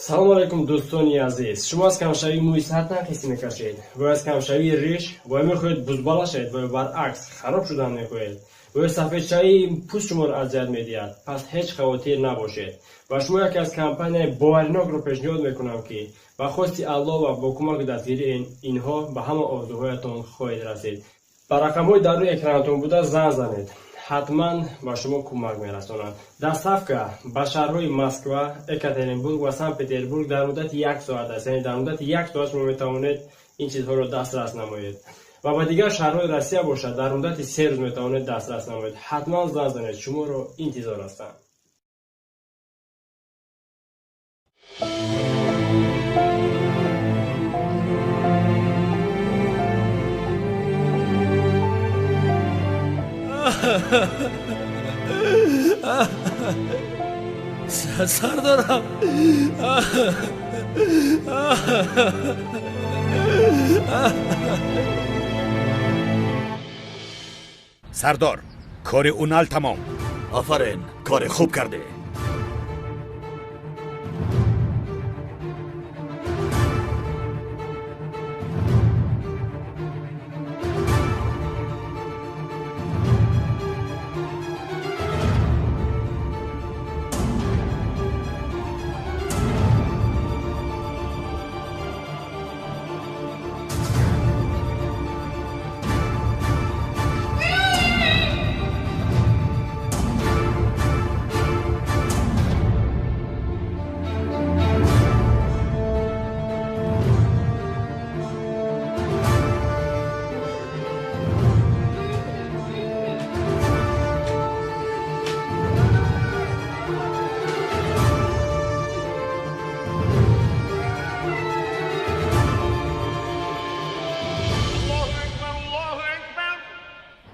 سلام علیکم دوستانی عزیز. شما از کمشوی موی سرطان قصی میکشید و از کمشوی ریش و میخواهید بزباله شید و برعکس خراب شدن میخواهید و سفید شوی پوست شما را اذیت میدهد. پس هیچ خواطر نباشید و شما یکی از کمپانی باورناک رو پیشنهاد میکنم که با خواست الله و با کمک دستگیری اینها به همه آرزوهایتان خواهید رسید. با رقم‌های در روی اکرانتون بوده زنگ زنید، حتما با شما کمک میرسانند. دستافکا به شهرهای مسکو، اکاترینبورگ و سن پترزبورگ در مدت یک ساعت است. یعنی در مدت یک ساعت شما میتوانید این چیزها رو دسترس نمایید. و با دیگر شهرهای روسیه باشد در مدت 3 روز میتوانید دسترس نمایید. حتما زنگ زنید، شما رو انتظار هستم. سردارم سردار کار اونال تمام. آفرین، کار خوب کرده.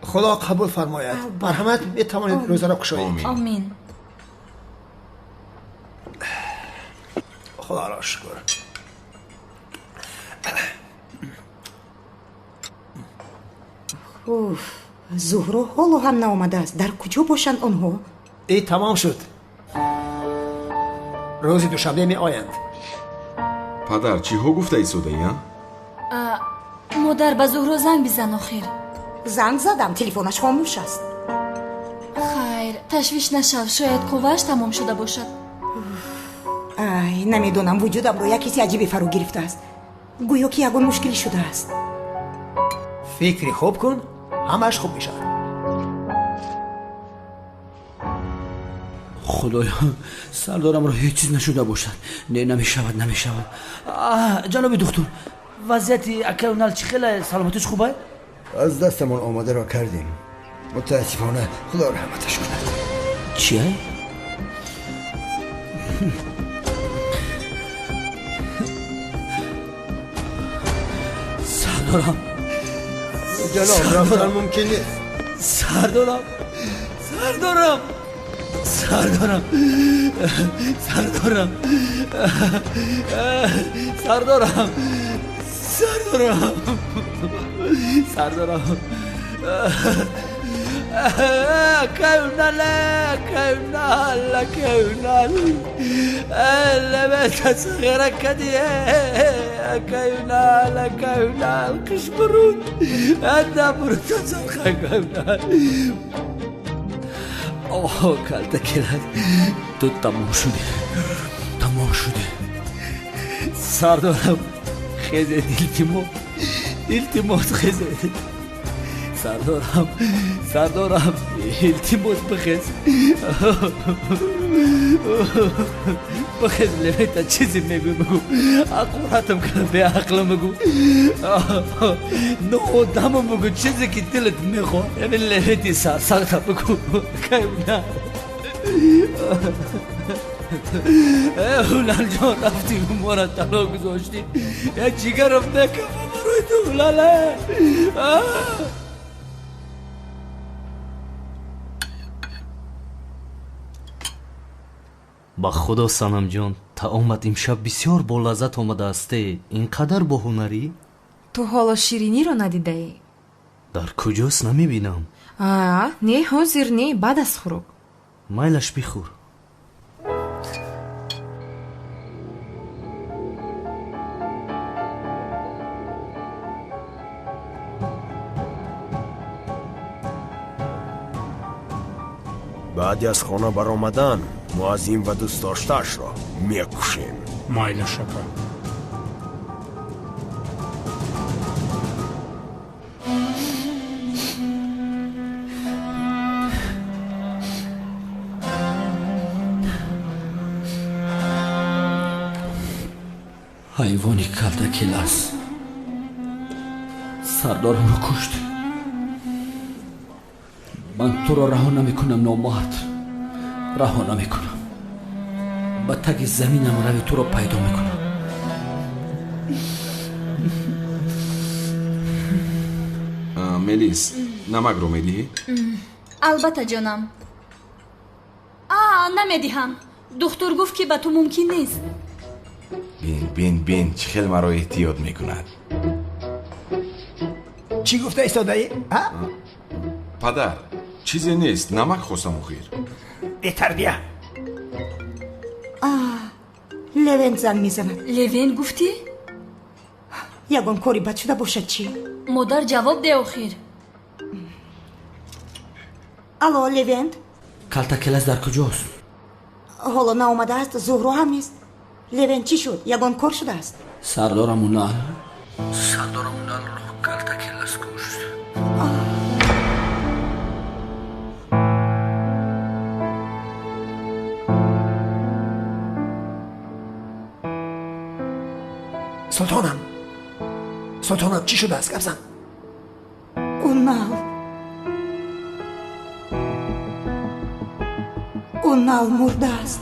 خدا قبول فرماید. مرحمت میتوانید روزه را گشایید. آمین. خدا را شکر. زهرا حالا هم نامده است. در کجا باشند آنها؟ این تمام شد. روز دوشنبه می آیند. پدر چی ها گفته ای سوده ای؟ مادر به زهرا زنگ بزن آخر. زنگ زدم، تلفنش خاموش است. خیر، تشویش نشو، شاید قوهش تمام شده باشد. نمیدونم، وجودم رو یک کسی عجیبی فرو گرفته است. گویا که یگان مشکلی شده است. فکری خوب کن، همش خوب میشه. خدایا سردارم را هیچ چیز نشده باشد. نه، نمیشود. جناب دکتر، وضعیت اکا اونال چی خیلی سلامتش خوبه؟ از دستمون آماده را کردیم. متاسفانه خدا رحمتش کند. چیه؟ سردارم جناب رفتن ممکن نیست. سردارم كيونال لبيت صغيرة كديه كيونال كشبرون أنا برتزل كيونال اوه کالتا کرد. تو تمام شده. سردارم خیزه التماس خیزه. سردارم التماس بخیز لبیتا چیزی بگو. اقوراتم کنم به عقلم بگو. نو دمم بگو، چیزی که دلت میخواه. همین لبیتی سرسخت بگو. کیونه اولال جان رفتی ما را طلا گذاشتی. یا جیگرم نکفه برای تو اولاله. با خدا سنم جان، تا آمد امشب بسیار با لذت آمده استه. اینقدر با هنری؟ تو حالا شیرینی رو ندیده؟ در کجاست نمیبینم. نه حاضر نه، بعد از خوراک. مایلش بخور. بعد از خانه برآمدن معظم و دوست داشته‌اش را میکشیم. مایل شکر. حیوانی کلدکل است. سردارم رو کشت. من تو را رها نمیکنم نامرد. رها نمیکنم. با تگ زمینم روی تو را پیدا میکنم. ملیس نمک رو میدی؟ البته جانم. نمیدهم. دکتر گفت که به تو ممکن نیست. بین چه خیلی مرا احتیاط میکند. چی گفته ایستاده؟ پدر چیزی نیست، نمک خواستم خیر. بهتر بیا. لوین زنگ میزند. لوین گفتی؟ یگان کاری بد شده باشد چی؟ مادر جواب ده آخر. الو لوین؟ کلدکل در کجاست؟ حالا ناآمده است. زهرا هم نیست. لوین چی شد؟ یگان کار شده است. سردارم اونال رو کلدکل است کشت. سلطانم چی شده است؟ گفزن. اونال مرده است.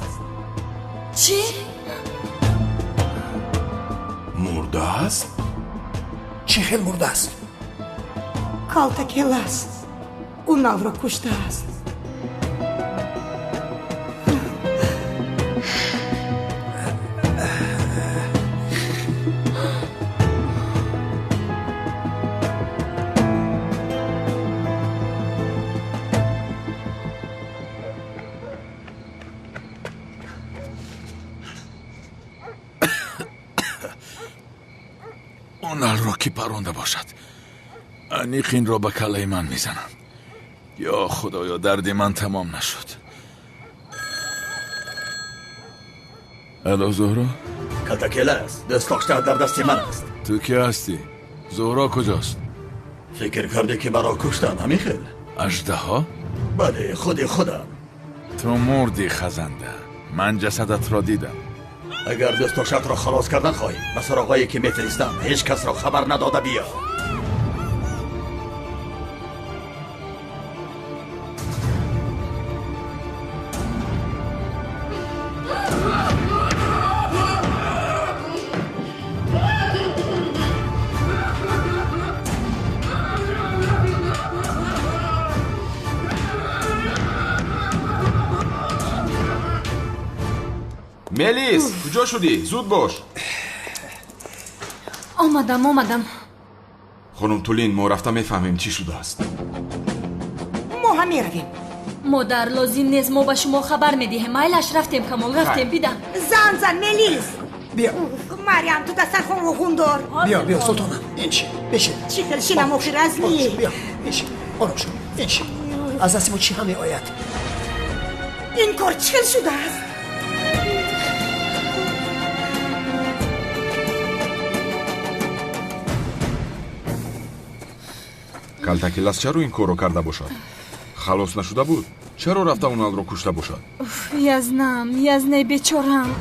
چی؟ مرده است؟ چی خیل مرده است؟ کلدکل است. اونال را کشته است. اونال را کی پرونده باشد؟ انیق این را به کله من میزنند. یا خدایا درد من تمام نشد. الو زهرا؟ کلدکل است. دست داشته در دست من است. تو کی هستی؟ زهرا کجاست؟ فکر کرده که مرا کشتن همین خیل؟ اژدها؟ بله خودم. تو مردی خزنده. من جسدت را دیدم. اگر دستاشت را خلاص کردن خواهی به سراغایی که میفرستم هیچ کس را خبر نداده بیا. ملیس کجا شدی؟ زود باش. آمدم. خانم تولین ما رفته میفهمیم چی شده است. ما هم میرویم. مادر لازم نیست ما به شما خبر میدهیم. مایلش رفتیم کمال رفتیم. بیدم زن ملیس. بیا مریم تو دسترخوان رو خون دار. بیا سلطانم این چی؟ بشین. چی خیلی شینم آخر ازلی. بیا بشین. آرام شو. این چی؟ از دست ما چی هم میآید؟ این کار چی خیلی شده است؟ کلدکل است چرا این کارو کرده باشد؟ خلاص نشده بود؟ چرا رفته اونال رو کشته باشد؟ یزنه بیچارم.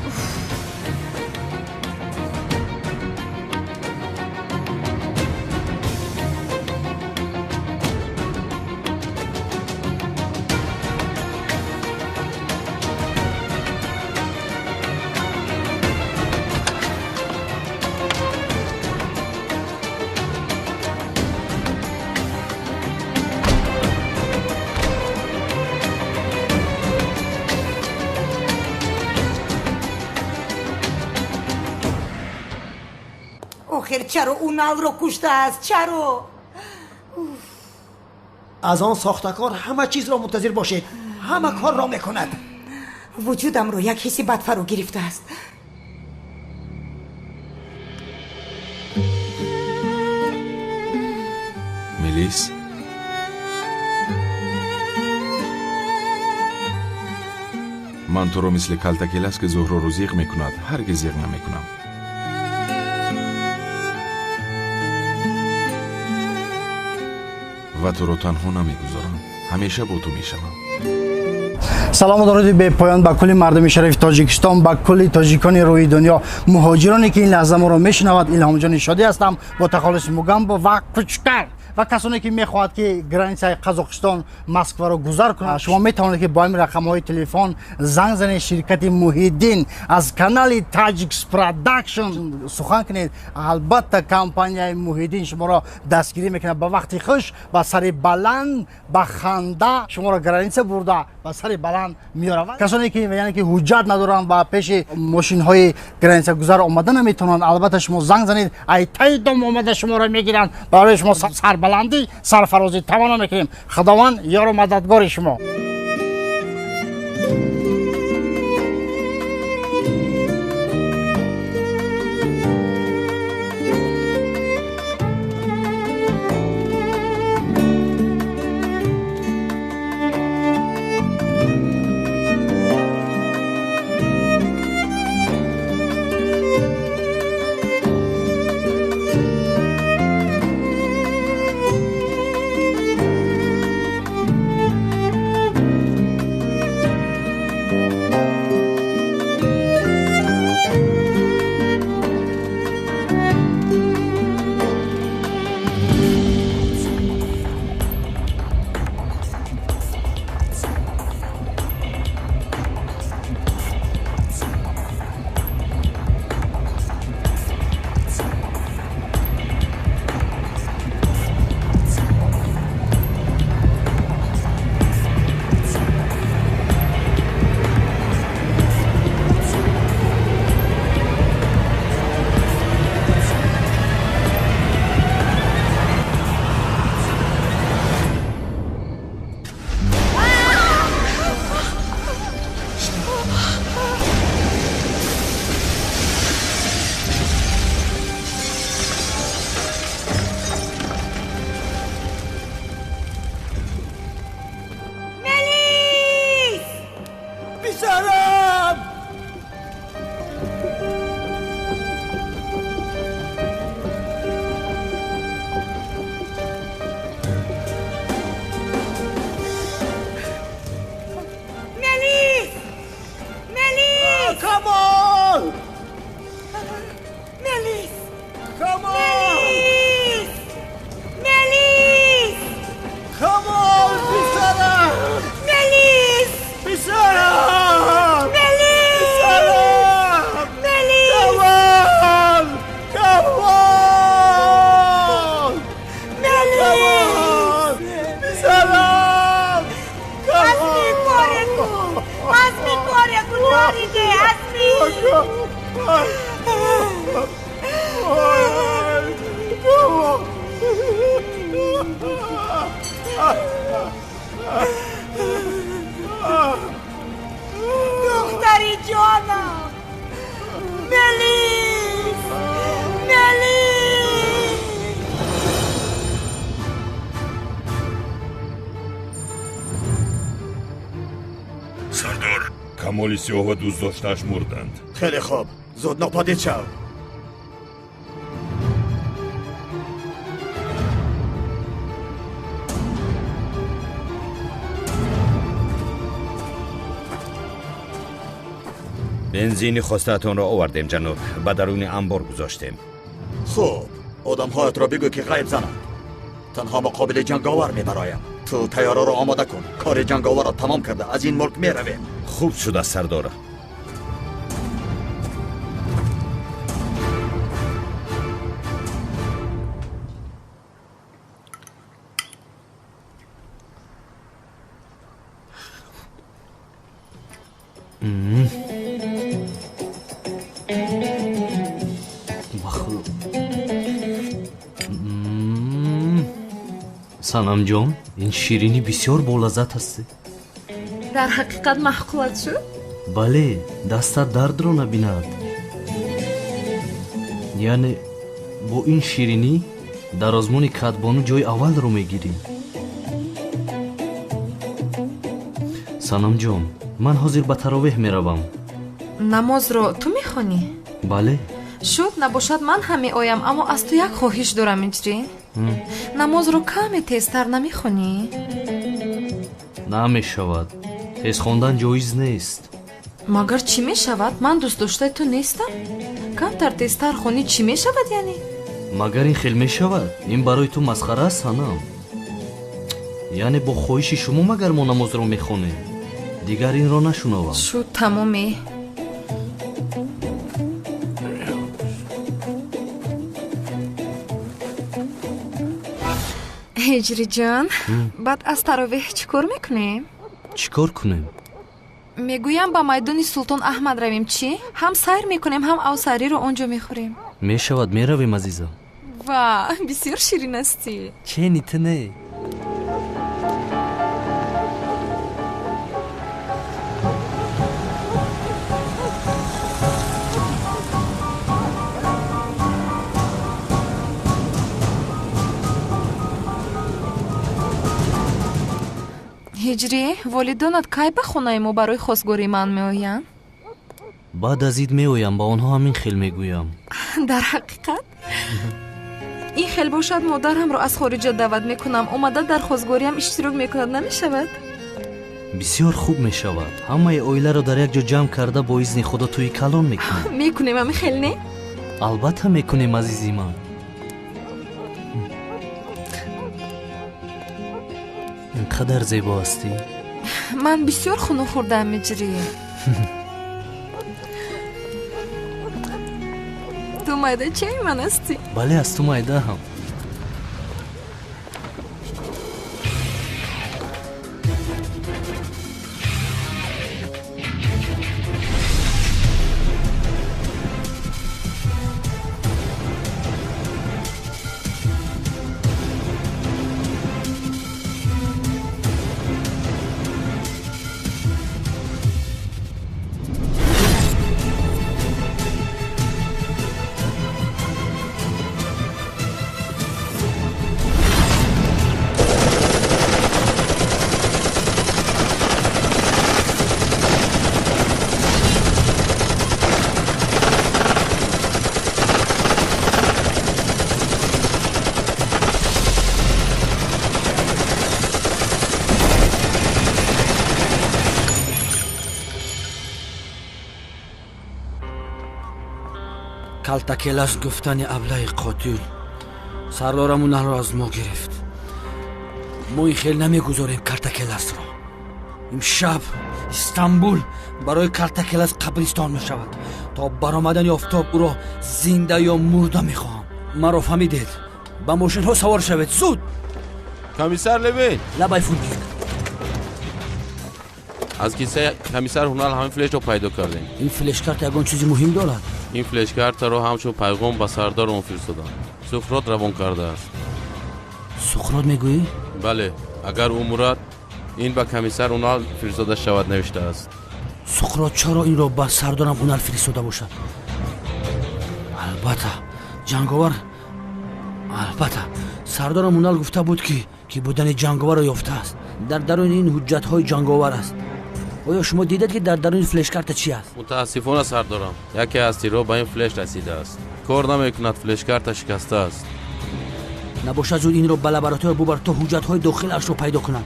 آخر چرا اونال رو کشته است؟ چرا؟ از آن ساختکار همه چیز را منتظر باشید. همه کار را میکند. وجودم رو یک حسی بد فرو گرفته است. ملیس من تو رو مثل کلتکیل است که ظهر و روز یق میکند هرگز یق نمیکنم. و تو رو تنها نمیگذارم. همیشه با تو میشم. سلام و درود به پایان به کل مردم شریف تاجیکستان، به کل تاجیکان روی دنیا، مهاجرانی که این لحظه ما رو میشنوند. الهام جان شادی هستم با تخلص مگم و کوچکتر و کسانی که میخواهد که گرانسای قزاقستان مسکو رو گذر کنند. شما میتوانید که با این رقم های تلفن زنگ زنید شرکت محیدین از کانال تاجیکس پروداکشن سخن کنید. البته کمپانی محیدین شما را دستگیری میکنه با وقتی خوش با سر بلند با خنده شما را گرانسه برده با سر بلند میاره. کسانی که یعنی که حجت ندارن و پیش ماشین های گرانسه گذر آمدن نمیتونن، البته شما زنگ زنید ای تایدم آمده شما را میگیرن برای شما سر بلندی سرفرازی تمام میکنیم. خداوند یار و مددگار شما. دختری جانم ملیس سردار کمالی سیاه و دوست داشتش مردند. خیلی خوب، زود ناپدید شو. بنزین خواستتون را آوردیم جناب، به درون انبار گذاشتیم. خوب، آدم هایت را بگو که غیب زنند. تنها مقابل جنگاور میبرایم. تو تیاره را آماده کن، کار جنگاور را تمام کرده از این ملک میرویم. خوب شده سردار. санам ҷон ин ширинӣ бисёр болаззат аст. дар ҳақиқат маҳқулат шуд? бале, дастат дардро набинад. яъне бо ин ширинӣ дар озмуни катбону ҷои аввалро мегирӣ. санам ҷон, ман ҳозир ба таровеҳ меравам. намозро ту мехонӣ? бале. шуд набошад ман ҳам меоям, аммо аз ту як хоҳиш дорам иҷрӣ. намозро каме тезтар намехонӣ? намешавад. тез хондан ҷоиз нест. магар чӣ мешавад? ман дӯстдоштаи ту нестам? камтар тезтар хонӣ чӣ мешавад яъне? магар ин хел мешавад? ин барои ту масхара аст санам. яъне бо хоҳиши шумо магар мо намозро мехонем. дигар инро нашунавам. шуд тамоме. ҳиҷриҷон, баъд аз таровеҳ чӣ кор мекунем? чӣ кор кунем? мегӯям ба майдони Султон Аҳмад равем. чӣ? ҳам сайр мекунем, ҳам авсариро он ҷо мехӯрем. мешавад, меравем азизам. ва бисёр ширин астӣ. чени ту не? ҳиҷрӣ, волидонат кай ба хонаи мо барои хосгории ман меоянд? баъд аз ид меоям, ба онҳо ҳамин хел мегӯям. дар ҳақиқат ин хел бошад модарамро аз хориҷа даъват мекунам, омада дар хосгориям иштирок мекунад, намешавад? бисёр хуб мешавад. ҳамаи оиларо дар як ҷо ҷамъ карда бо изни худо тӯи калон мекунем. мекунем ҳамин хел не? албатта мекунем азизи ман. инқадар зебо ҳастӣ. ман бисёр хуно хӯрдаам иҷрӣ. ту майда чаи ман ҳастӣ? бале, аз ту майдаам. калтакелас гуфтани аблаи қотил сардорамонро аз мо гирифт. мо ин хел намегузорем картакеласро. имшаб истанбул барои картакелас қабристон мешавад. то баромадани офтоб ӯро зинда ё мурда мехоҳам. маро фаҳмидед? ба мошинҳо савор шавед, зуд! комиссар левин, лабай фундик. аз кисаи комиссар ҳунал ҳамин флешро пайдо кардем. ин флешкарта ягон чизи муҳим дорад? ин флешкартаро ҳамчун пайғом ба сардор он фирстодам. сухрот равон кардааст. сухрот мегӯӣ? бале, агар ӯ мурад, ин ба комиссар ҳунал фирстода шавад навиштааст. сухрот чаро инро ба сардорам ҳунал фиристода бошад? албатта ҷанговар. албатта сардорам ҳунал гуфта буд ки будани ҷанговарро ёфтааст. дар даруни ин ҳуҷҷатҳои ҷанговар аст. оё шумо дидед ки дар даруни флешкарта чи аст? мутаассифона сардорам, яке аз тирҳо ба ин флеш расидааст. кор намекунад, флешкарта шикастааст. набошад зуд инро ба лаборатория бубар то ҳуҷҷатҳои дохилашро пайдо кунанд,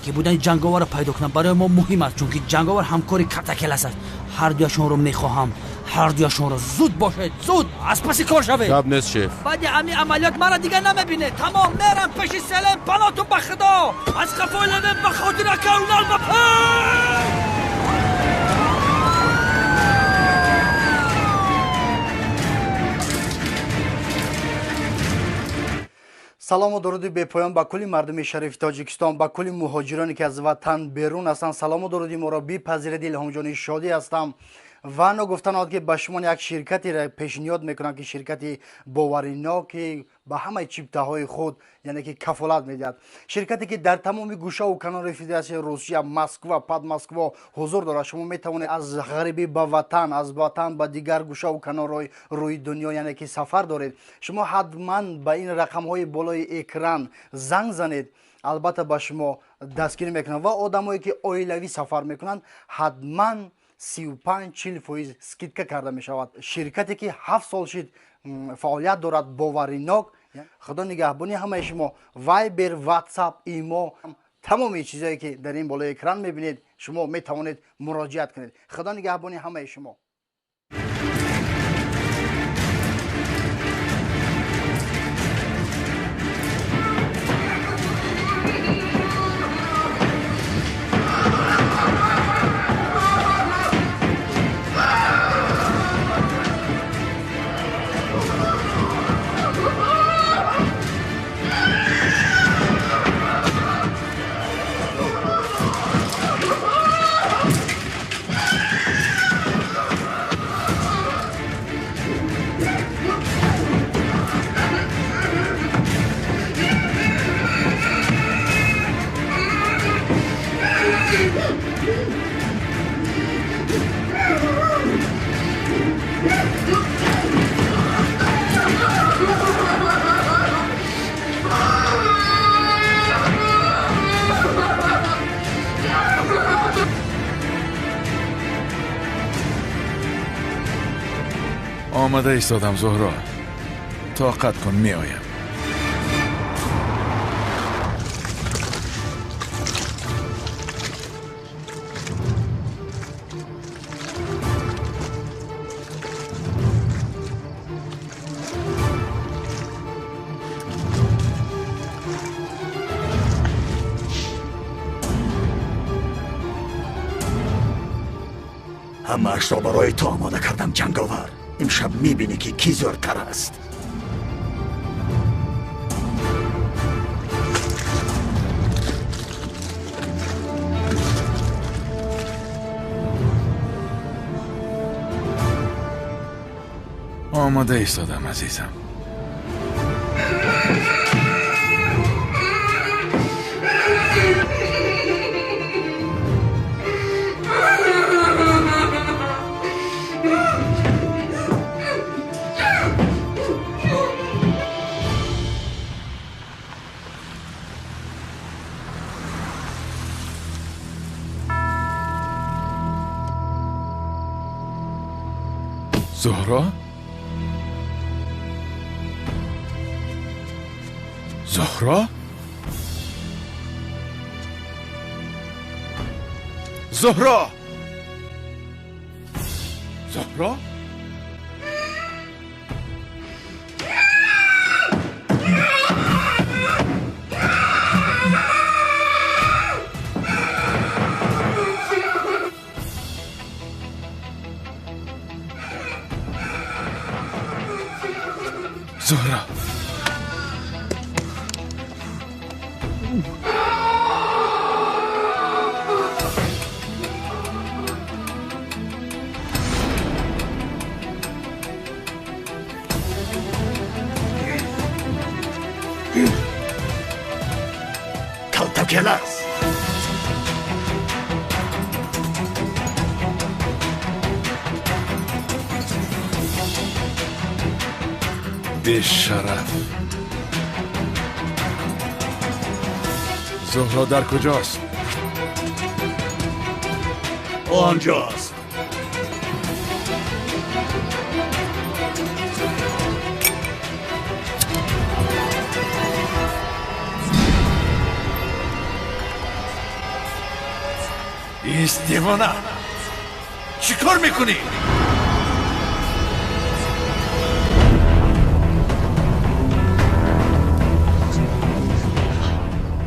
ки будани ҷанговарро пайдо кунанд. барои мо муҳим аст, чунки ҷанговар ҳамкори картакелас аст. ҳардуяшонро мехоҳам, ҳардуяшонро. зуд бошед, зуд аз паси кор шавед. шаб нест шеф. баъди ҳамин амалиёт маро дигар намебинед. тамом мерам пеши селем. панотун ба худо. аз қафои левин ба хотир акаунал ба пай. салому дуруди бепоён ба кулли мардуми шарифи тоҷикистон, ба кулли муҳоҷироне ки аз ватан берун ҳастанд. салому дуруди моро бипазиред. илҳомҷони шодӣ ҳастам ва ногуфтанот ки ба шумо як ширкатиро пешниҳод мекунам, ки ширкати боваринок ки ба ҳамаи чиптаҳои худ яъне ки кафолат медиҳад. ширкате ки дар тамоми гӯшаву канори федератсияи Русия, Москва, подмоскво ҳузур дорад. шумо метавонед аз ғарибӣ ба ватан, аз ватан ба дигар гӯшаву канорҳои рӯи дунё яъне ки сафар доред. шумо ҳатман ба ин рақамҳои болои экран занг занед البته با شما دستگیر میکنن و آدمایی که اویلوی سفر میکنن حتما 35-40% سکیدکه کرده میشود. شرکتی که 7 سال شد فعالیت دارد باوریناک. خدا نگهبانی همه شما. وایبر، واتساپ، ایمو، تمام چیزایی که در این بالای اکران میبینید شما میتوانید مراجعت کنید. خدا نگهبانی همه شما. آمده ایستادم زهرا. طاقت کن می آیم. همه اش را برای تو آماده کردم جنگاور. امشب میبینی که کی زورتر است. آماده ایستادم عزیزم. زهرا؟ زهرا؟ زهرا؟ زهرا؟ زهرا کلتکلس به شرف. زهرا در کجاست؟ آنجاست. ایست دیوانه. چی کار میکنی؟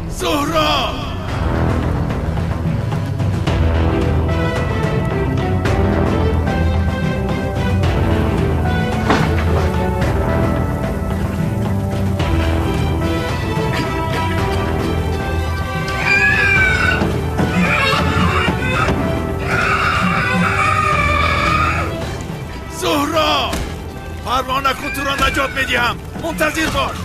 زهرا! زهرا! پروا نکن، تو را نجات میدیم. منتظر باش.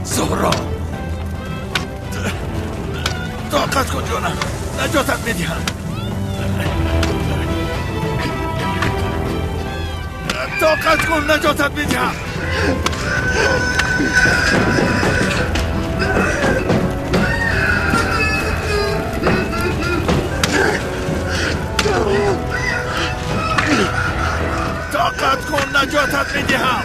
زهرا! طاقت کن نجاتت میدم. طاقت کن نجاتت میدهم.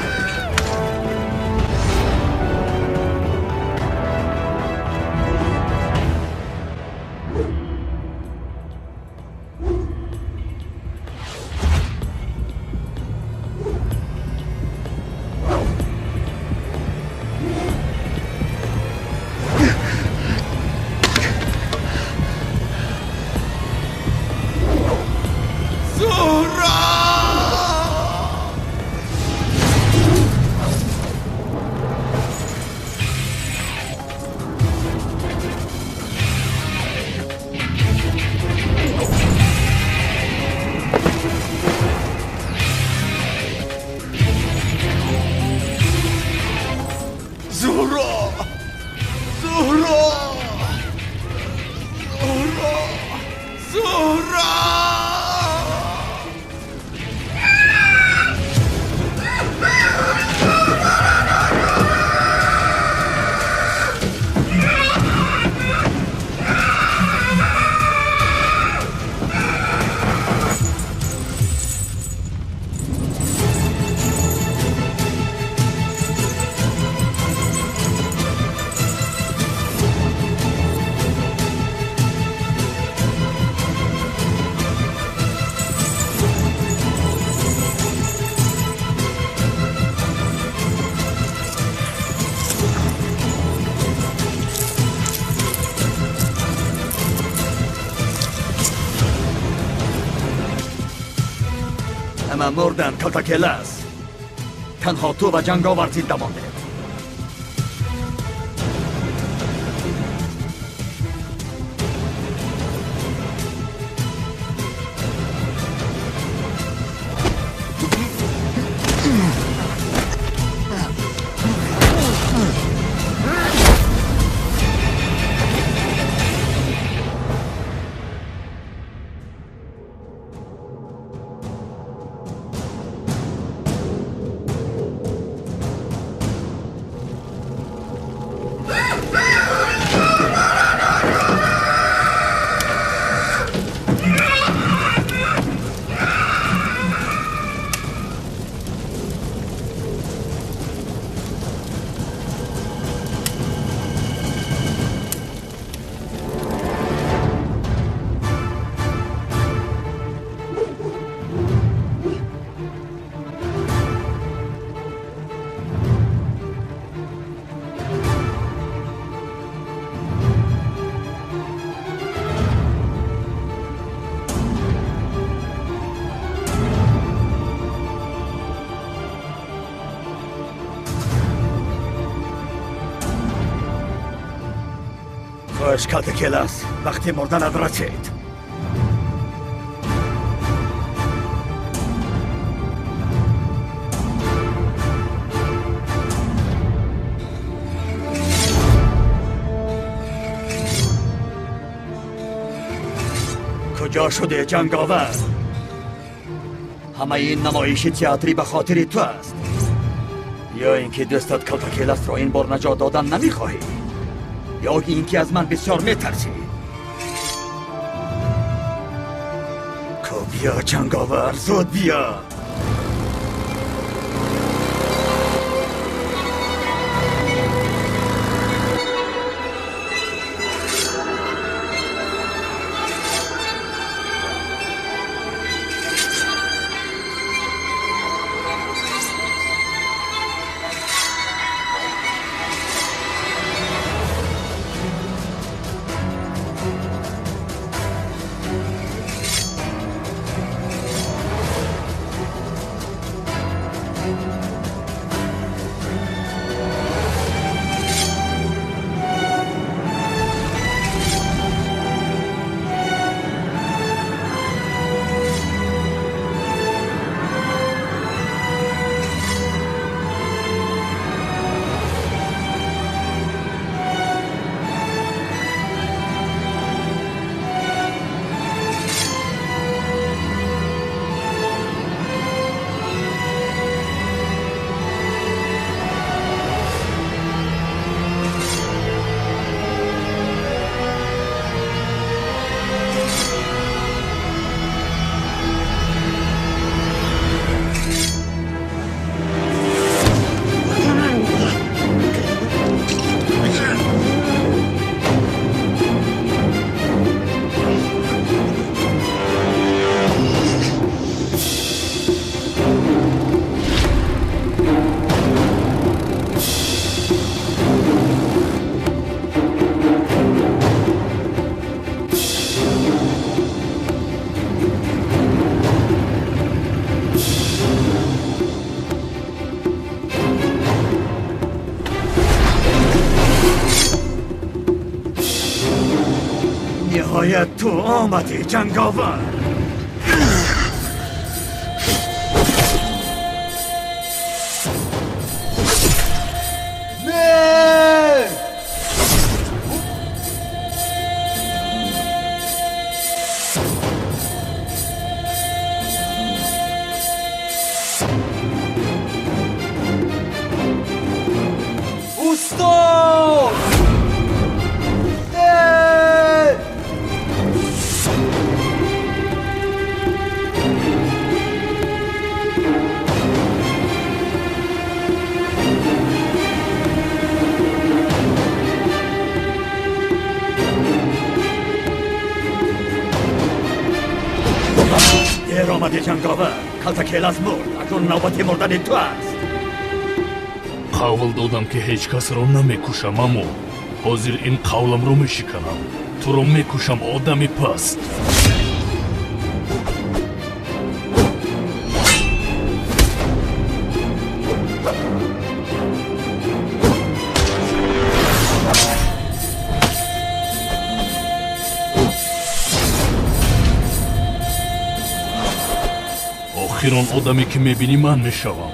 همه مردن کلتاکلس. تنها تو و جنگاور زنده مانده. خواهش کلتاکلس وقتی مردنت رسید. کجا شده جنگاور؟ همه این نمایش تئاتری به خاطر تو است یا اینکه دستت کلتاکلس را این بار نجات دادن نمیخواهی یا اینکه از من بسیار میترسی؟ بیا جنگاور، زود بیا. نهایت تو آمدی جنگاور. دیر آمده جنگاور. کلتکیل از مرد. اکنون نوبت مردن تو است. قول دادم که هیچ کس را نمیکشم، اما حاضر این قولم رو میشکنم. تو رو میکشم آدمی پست. آخران آدمی که میبینی من میشوم.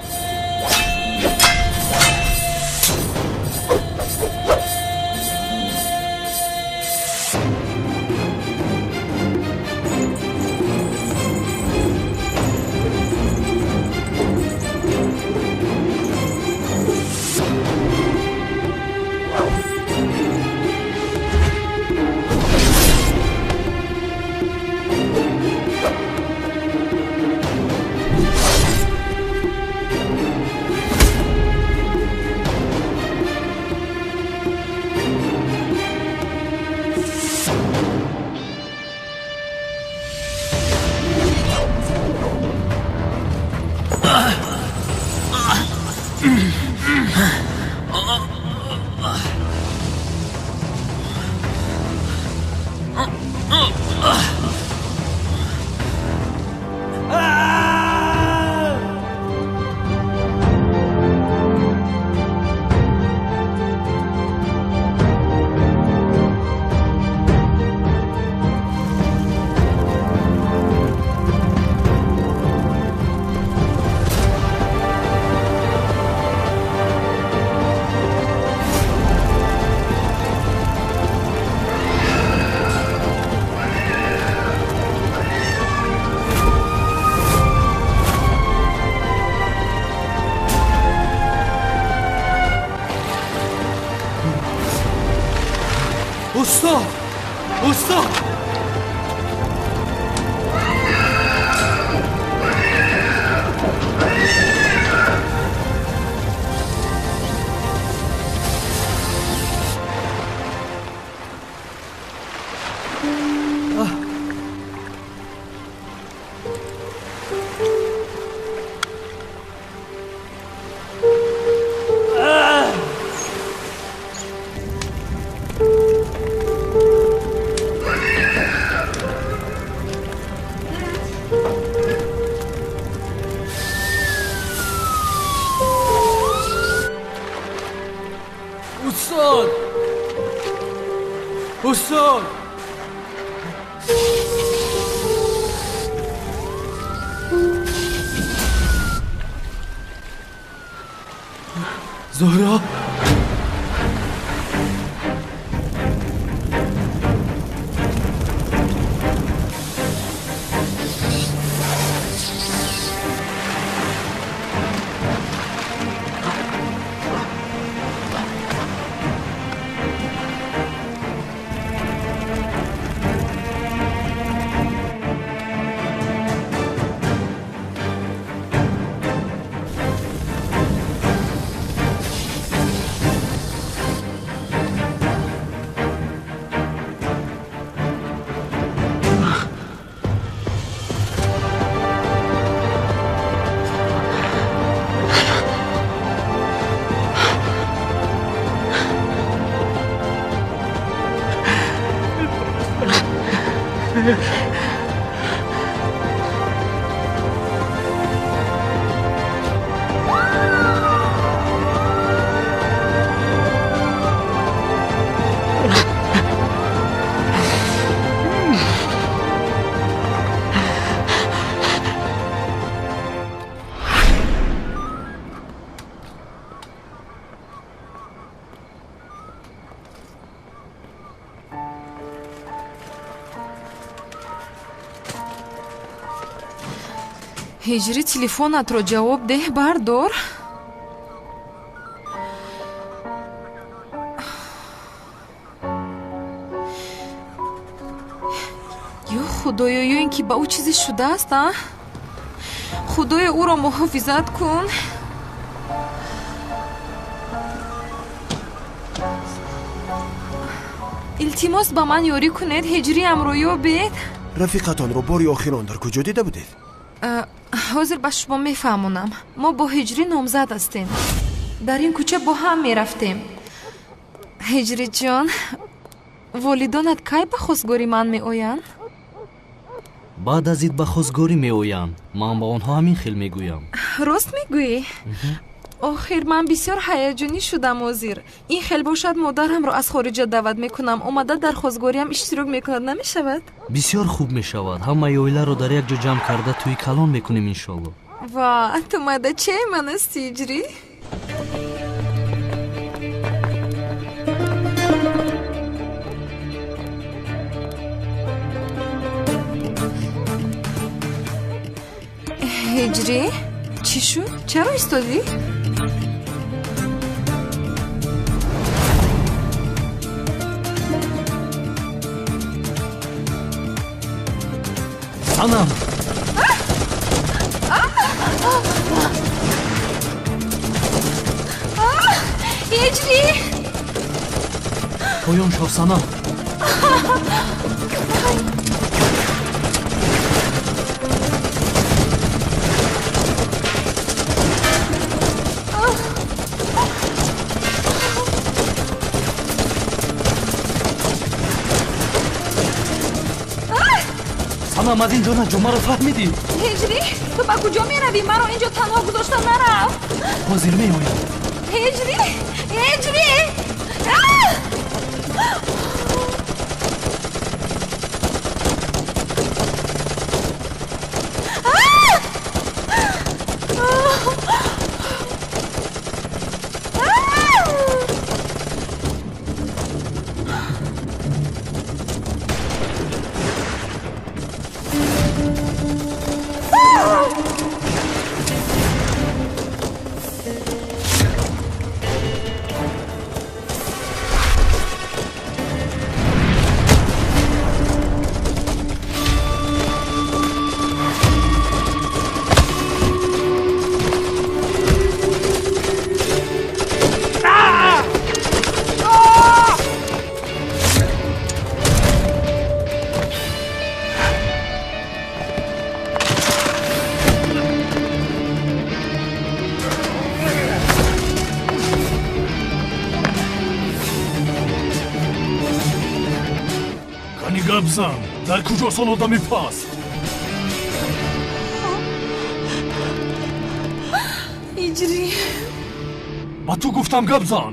استاد! استاد! استاد! استاد! زهرا! ҳиҷрӣ телефонатро ҷавоб деҳ бардор. ё худоё, ё ин ки ба ӯ чизе шудааст, а? худоё ӯро муҳофизат кун. илтимос ба ман ёрӣ кунед, ҳиҷриамро ёбед. рафиқатонро бори охирон дар куҷо дида будед? ҳозир ба шумо мефаҳмонам. мо бо ҳиҷрӣ номзад ҳастем. дар ин кӯча бо ҳам мерафтем. ҳиҷриҷон, волидонат кай ба хостгорӣ ман меоянд? баъд аз ид ба хостгорӣ меоянд. ман ба онҳо ҳамин хел мегӯям. рост мегӯӣ? охир ман бисёр ҳаяҷонӣ шудам ҳозир. ин хел бошад модарамро аз хориҷа даъват мекунам, омада дар хостгориам иштирок мекунад, намешавад? бисёр хуб мешавад. ҳамаи оиларо дар як ҷо ҷамъ карда тӯи калон мекунем иншолло. ва ту мадачаи ман ҳасти ҳиҷрӣ. ҳиҷрӣ, чӣ шуд? чаро истодӣ? санам! ҳиҷрӣ! поён шав санам! санам, аз ин ҷо наҷо, маро фаҳмидӣ? ҳиҷрӣ, ту ба куҷо меравӣ? маро ин ҷо танҳо гузошта нарав. ҳозир меоям. ҳиҷрӣ, ҳиҷрӣ! гапзан, дар куҷосон одами пас? ҳиҷрӣ, ба ту гуфтам гапзан.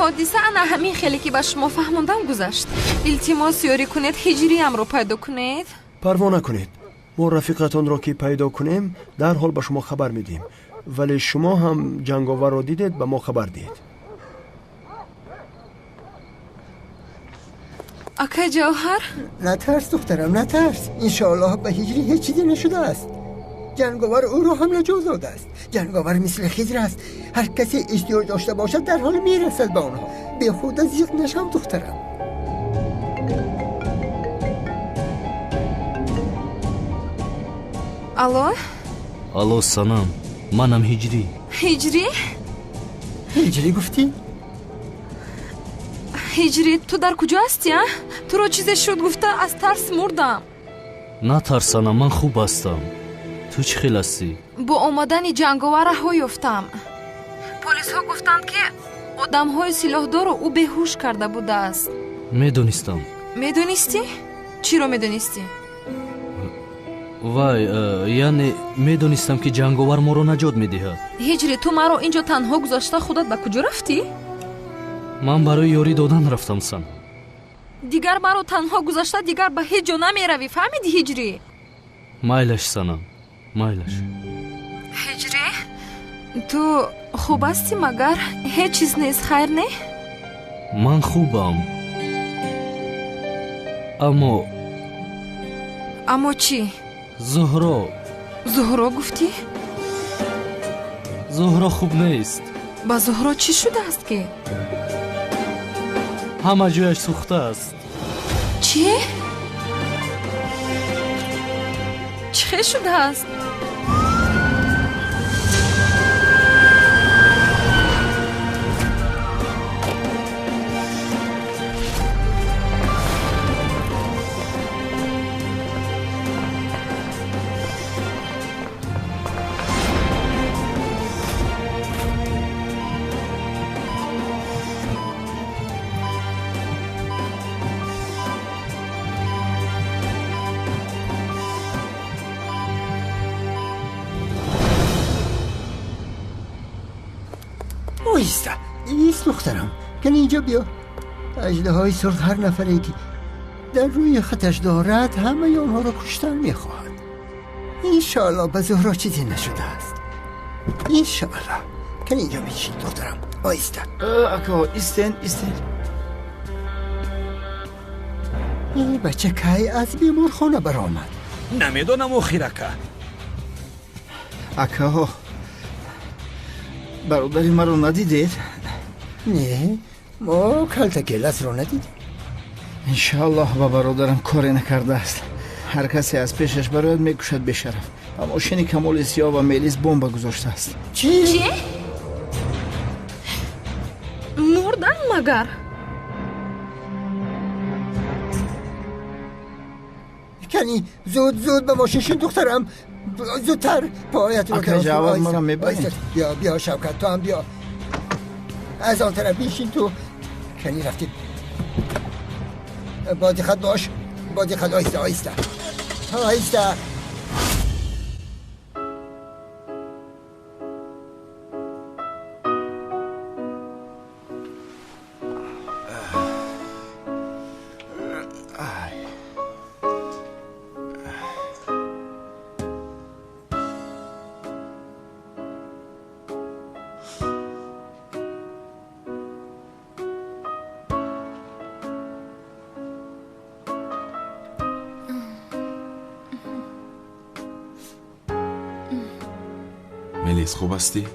ҳодиса ана ҳамин хеле ки ба шумо фаҳмондам гузашт. илтимос ёрӣ кунед, ҳиҷриамро пайдо кунед. парво накунед. мо рафиқатонро ки пайдо кунем дарҳол ба шумо хабар медиҳем, вале шумо ҳам ҷанговарро дидед, ба мо хабар диҳед. акай ҷавҳар, натарс духтарам, натарс. иншоаллоҳ ба ҳиҷрӣ ҳеҷ чизе нашудааст. ҷанговар ӯро ҳам наҷот додааст. ҷанговар мисли хизр аст. ҳар касе эҳтиёҷ дошта бошад дарҳол мерасад ба онҳо. бехуда зиқ нашав духтарам. алло? алло санам, манам ҳиҷрӣ. ҳиҷрӣ? ҳиҷрӣ гуфтӣ? ҳиҷрӣ, ту дар куҷо ҳастӣ? туро чизе шуд гуфта аз тарс мурдам. натарс санам, ман хуб ҳастам. ту чӣ хел ҳастӣ? бо омадани ҷанговар раҳо ёфтам. полисҳо гуфтанд ки одамҳои силоҳдорро ӯ беҳуш карда будааст. медонистам. медонистӣ? чиро медонистӣ? вай яъне медонистам ки ҷанговар моро наҷот медиҳад. ҳиҷри ту маро инҷо танҳо гузошта худат ба куҷо рафтӣ? ман барои ёрӣ додан рафтам сан. дигар маро танҳо гузошта дигар ба ҳеҷ ҷо намеравӣ, фаҳмидӣ ҳиҷрӣ? майлаш санам, майлаш. ҳиҷрӣ ту хуб ҳастӣ магар? ҳеҷ чиз нест, хайр не? ман хубам. аммо чӣ? зуҳро. зуҳро гуфтӣ? зуҳро хуб нест. ба зуҳро чӣ шудааст ки? ҳама ҷояш сӯхтааст. чӣ? чӣ хел шудааст? ایست دخترم، کن اینجا بیا. اژدهای سرخ هر نفری که در روی خطش دارد همه آنها را کشتن میخواهد. انشاءالله به زهرا چیزی نشده است. انشاءالله. کن اینجا بشین دخترم. ایسته. اکا ایستین. این بچه کی از بیمارخانه برآمد؟ نمیدونم او خیرکه. اکا برادری مرا ندیدید؟ نه، ما کلتکلس رو ندیدیم. انشاءالله با برادرم کاری نکرده است. هر کسی از پیشش برایت میکشد بشرف. و ماشین کمال سیاه و میلیس بمب گذاشته است. چی؟ مردن مگر؟ کنی زود به ماشین دخترم. زودتر پایت رو اکا جواب مرا میبرین. بیا شوکت، تو هم بیا. از آن طرف بیشین تو. کنی رفتید. بادی خد باش. آیسته. ملیس خوب هستی؟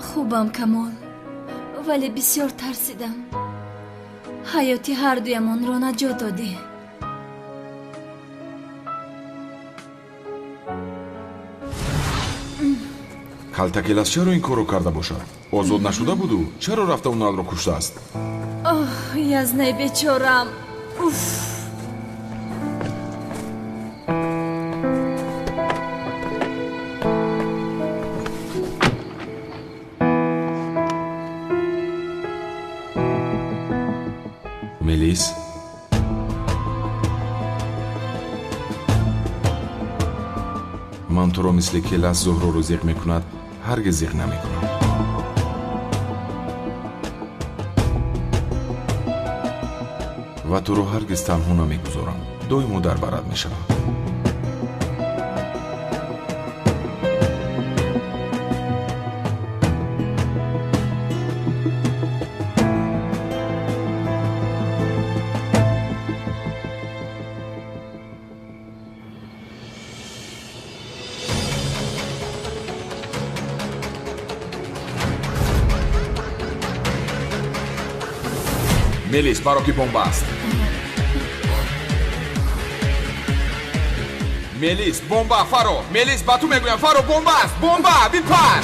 خوبم کمال، ولی بسیار ترسیدم. حیاتی هر دویمان را نجات دادی. کلتکلس چرا این کارو کرده باشد؟ آزاد نشده بودو؟ چرا رفته اون رو کشته است؟ یزنه بیچارم. ملیس من تو رو مثل کلاس زهرا رو زیغ میکند هرگز زیغ نمیکنم. و تو رو هرگز تنها نمیگذارم. دویمو در برات میشم. ملیس برو که بمب است. ملیس بمب فرو. ملیس با تو میگویم فرو بمب است. بمب بیپر.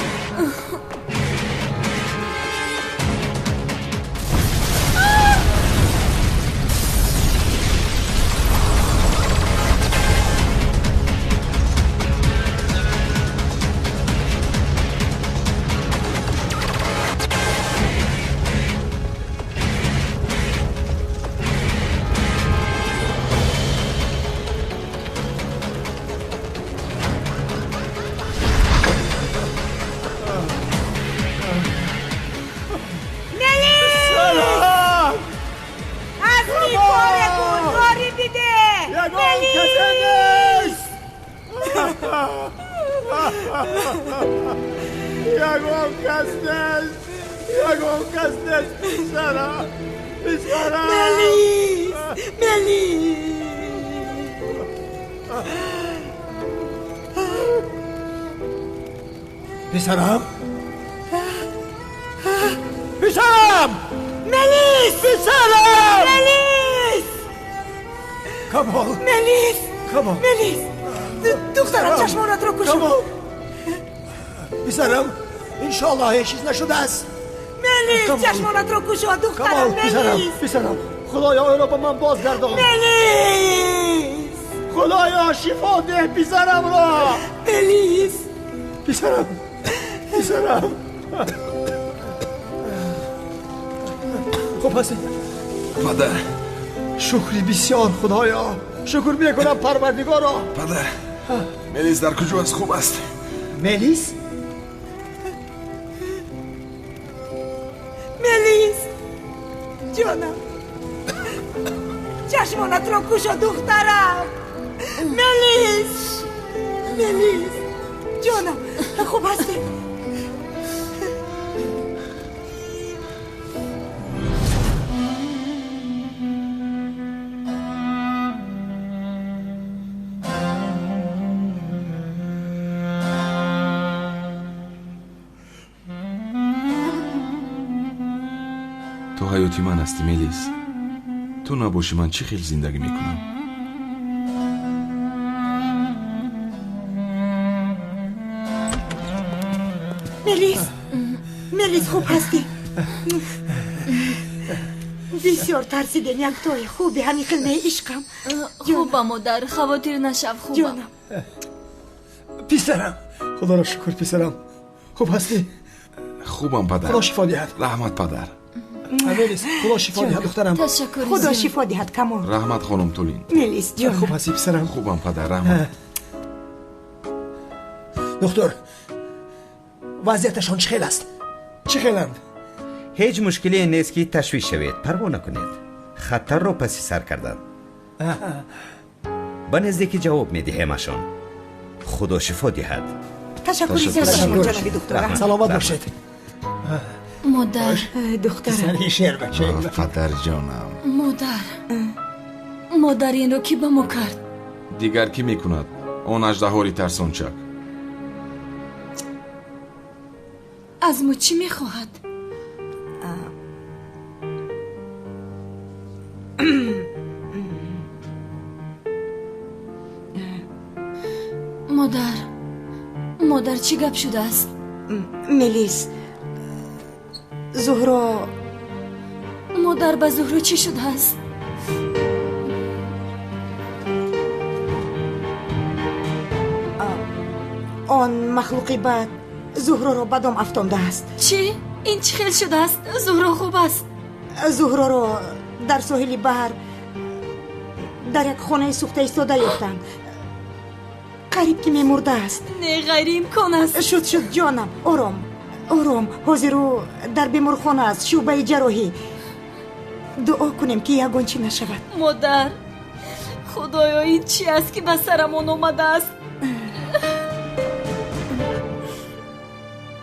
یگان کس نیست یگان کس نیست پسرم پسرم ملیس پسرم پسرم ملیس پسرم ملیس کمال ملیس کمال ملیس دخترم چشمانت رو کشم پسرم انشالله هیچ چیز نشده است ملیس چشمانت رو کشم دخترم ملیس پسرم خدایا او را به من بازگردان ملیس خدایا شفا ده پسرم را ملیس پسرم پسرم خب هستی پدر شکری بسیار خدایا شکر میکنم پروردگارا پدر ملیس در کجا است خوب است ملیس ملیس جانم چشمانت رو کشا دخترم ملیس ملیس جانم خوب هستی تو حیاتی من هستی ملیس تو نباشی من چه خیلی زندگی میکنم ملیس خوب هستی بسیار ترسیدم یک توی خوبی همین خیلی عشقم خوبم مادر خواطر نشو خوبم جانم پسرم خدا را شکر پسرم خوب هستی خوبم پدر خدا شفا دهد رحمت پدر ملیس خدا شفا دهد دخترم تشکر خدا شفا دهد کمال رحمت خانم تولین ملیس جانم خوب هستی پسرم خوبم پدر رحمت دکتر وضعیتشان چه خیلی است چه خیلند هیچ مشکلی نیست که تشویش شوید پروا نکنید خطر رو پس سر کردن به نزدیکی جواب میدهیمشان خدا شفا دهد تشکر جنابی دکتر سلامت باشید مادر دخترم سری شیر بچه پدر جانم مادر این رو کی به ما کرد دیگر کی میکند اون اژدهاری ترسانچک از ما چی میخواهد مادر چی گپ شده است ملیس زهرا مادر به زهرا چی شده است آن مخلوقی بد زهرا را بدم افتانده است چی؟ این چی خیل شده است؟ زهرا خوب است زهرا را در ساحل بحر در یک خانه سوخته ایستاده یافتند قریب که میمرده است نه غیر امکان است شد جانم آرام حاضر او در بیمارخانه است شعبه جراحی دعا کنیم که یگان چی نشود مادر خدایا این چی است که به سرمان آمده است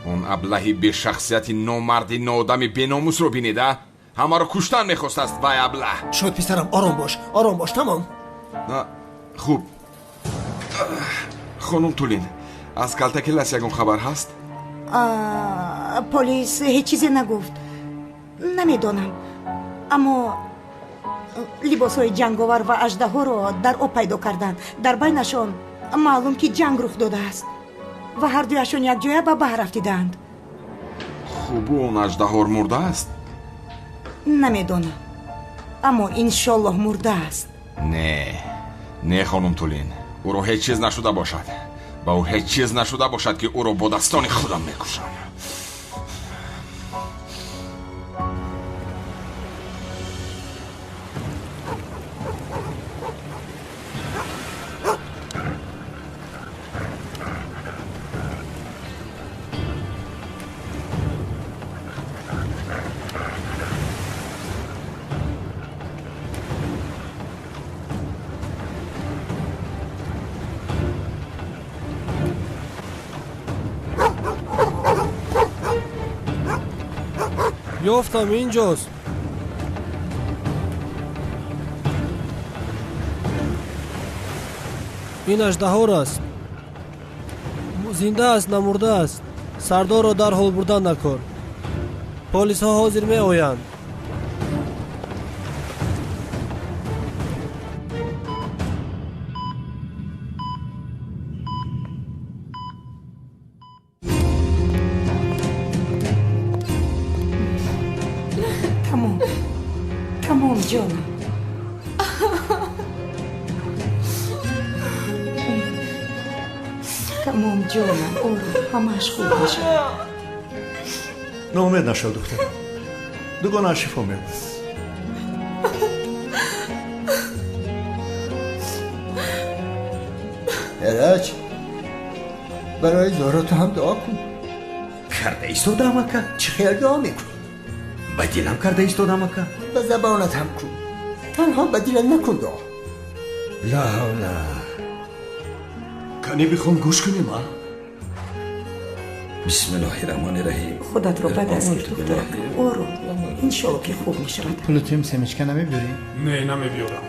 اون ابلهی به شخصیتی نامردی نادمی بیناموس رو بینیده همه رو کشتن میخواست است وای ابله شد پسرم آرام باش تمام خوب خانم تولین از کلتکلس یکم خبر هست؟ پلیس هیچ چیزی نگفت نمیدانم اما لباس های جنگاور و اژدها را در آب پیدا کردند در بینشان معلوم که جنگ رخ داده است و هر دویشان یک جای به بحر رفتیدند خوب اون اژدها مرده است؟ نمیدانم اما انشالله مرده است نه خانم تولین او رو هیچ چیز نشده باشد با او هیچ چیز نشده باشد که او رو با دستان خودم میکشم یافتم اینجاست. این اژدها است. زنده است نمرده است. سردار را در حال بردن نکن. پلیس ها حاضر می آیند. تمام جانم. تمام جانم. او همش خوب میشه. ناامید نشو دختر. دوگانه شفا میاد. ایرج برای زهرا تو هم دعا کن. کرده ایستادم اکا. چه خیال دعا میکن؟ به دلم کرده ایستادم اکا. به زبانت هم کن. تنها به دلم نکن دعا. لا حولا. کنی بخون گوش کنیم ها. بسم الله الرحمن الرحیم. خودت رو بد از دخترم. او رو انشالله که خوب میشود. پولتیم سمیشکه نمیبیوری؟ نه نمیبیورم.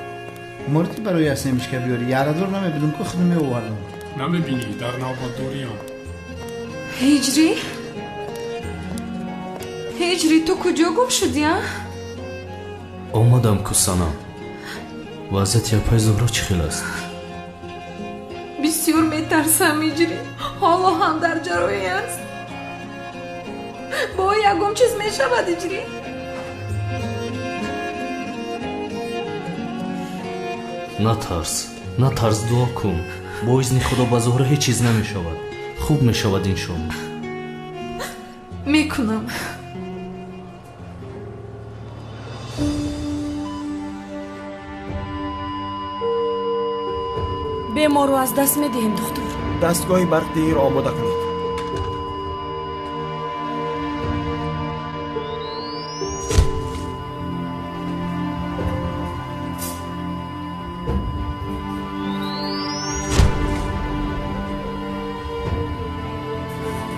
مرتی برای سمیشکه بیاری یاردور نمیبیدون که خودم میوردم. نمیبینی در نوبادوریم. هجری تو کجا گم شدی؟ آمدم کسانا. وضعیت پای زهرا چی خیلی است؟ بسیار میترسم هجری. حالا هم در جراحی است. با یکم چیز میشود هجری. نترس دعا کن. با اذن خدا با زهرا هیچ چیز نمیشود. خوب میشود انشالله. میکنم. به ما رو از دست میدهیم دکتر. دستگاه برق دیر آماده کنید.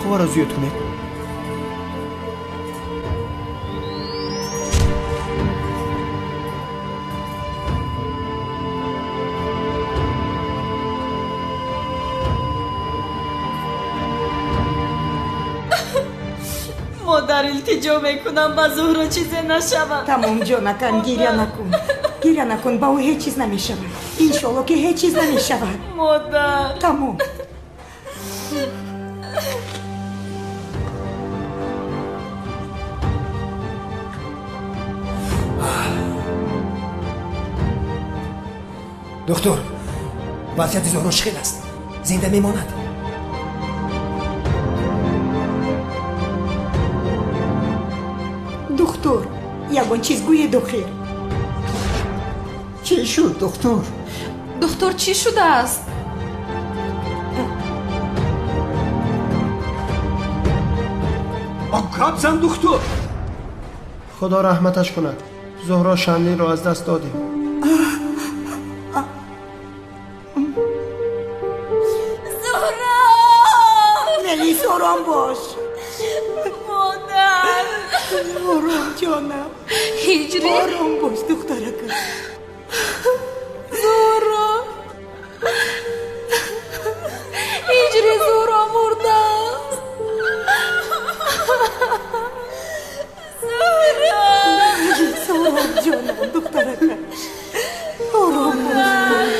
قوه را زیاد کنید. مادر التجا میکنم با زهرا چیزی نشود. تمام جانکن گریه نکن. گریه نکن با او هیچ چیز نمیشود. انشالله که هیچ چیز نمیشود. مادر تمام. دکتر وضعیت زهرا خیلی است. زنده میماند. دکتر یگون چیز گوی دخیر. چی شد دکتر؟ دکتر چی شده است؟ آقاب زن دکتر. خدا رحمتش کند. زهرا شملی رو از دست دادیم. زهرا نلی سرام باش. مادر آرام جانم. هجری آرام باش دخترکم. زهرا هجری زهرا مرده. آرام جانم دخترکم. آرام باش.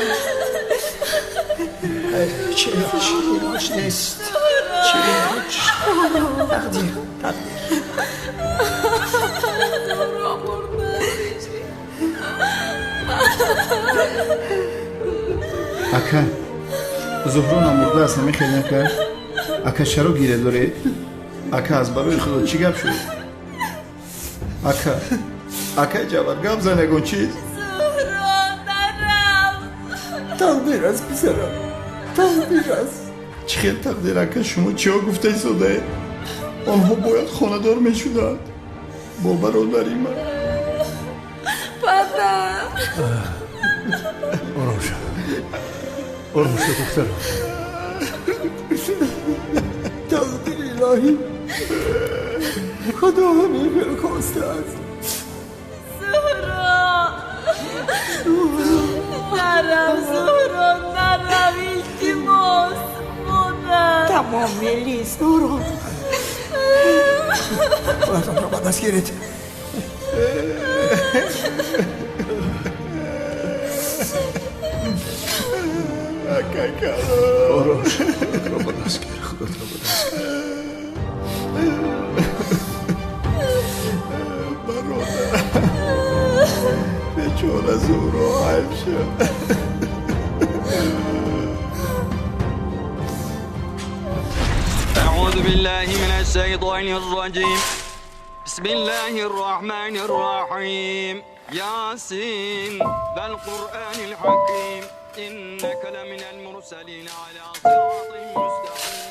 چیراش نیست. چیراش تقدیر. اکا زهرا نمرده است نمیخیل نکرد. اکا چرا گیره داره؟ اکا از برای خدا چی گپ شد؟ اکا جواب گپ زنگون چیز؟ زهرا درم. تقدیر است پسرم. تقدیر است. چی خیلی تقدیر اکا شما چی ها گفته ایستاده؟ آنها باید خاندار می شدند با برادری من. پدر آرام شد. آرام شد دختر. تقدیر الهی خدا همین خواسته است. زهرا نرم زهرا نرم التماس مادر تمام ملی زهرا خودتان را با دست گیرید. آراش خودت را با دست گیر. خودت را با دست گیر. برادر بیچاره زهرا حیف شد. أعوذ بالله من الشيطان الرجيم بسم الله الرحمن الرحيم ياسين والقرآن الحكيم إنك لمن المرسلين على صراط مستقيم